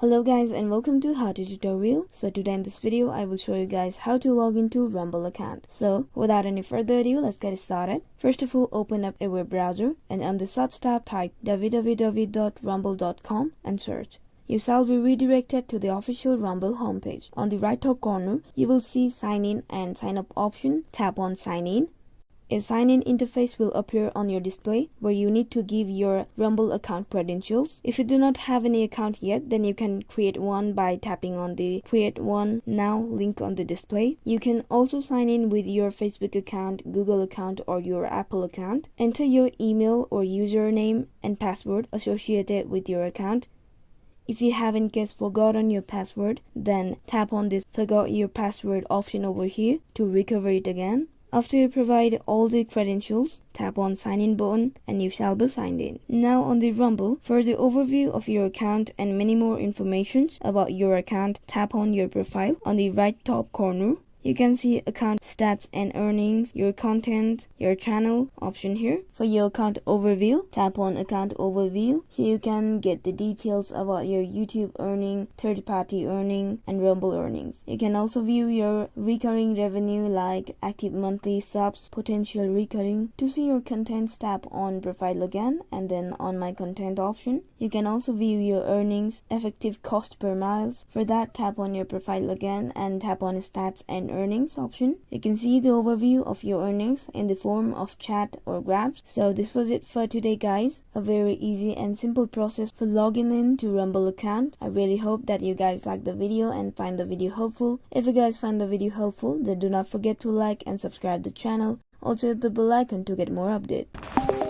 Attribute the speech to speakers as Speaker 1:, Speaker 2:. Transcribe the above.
Speaker 1: Hello guys and welcome to How to Tutorial. So today in this video I will show you guys how to log into Rumble account. So without any further ado, let's get started. First of all, open up a web browser and on the search tab type www.rumble.com and search. You shall be redirected to the official Rumble homepage. On the right top corner, you will see sign in and sign up option. Tap on sign in. A sign-in interface will appear on your display where you need to give your Rumble account credentials. If you do not have any account yet, then you can create one by tapping on the Create One Now link on the display. You can also sign in with your Facebook account, Google account, or your Apple account. Enter your email or username and password associated with your account. If you have in case forgotten your password, then tap on this Forgot Your Password option over here to recover it again. After you provide all the credentials, tap on sign in button and you shall be signed in. Now on the Rumble, for the overview of your account and many more information about your account, tap on your profile on the right top corner. You can see account stats and earnings, your content, your channel option here. For your account overview, tap on account overview. Here you can get the details about your YouTube earning, third-party earning, and Rumble earnings. You can also view your recurring revenue like active monthly subs, potential recurring. To see your contents, tap on profile again and then on my content option. You can also view your earnings, effective cost per miles. For that, tap on your profile again and tap on stats and earnings option. You can see the overview of your earnings in the form of chat or graphs. So this was it for today guys. A very easy and simple process for logging in to Rumble account. I really hope that you guys like the video and find the video helpful. If you guys find the video helpful, then do not forget to like and subscribe the channel. Also hit the bell icon to get more updates.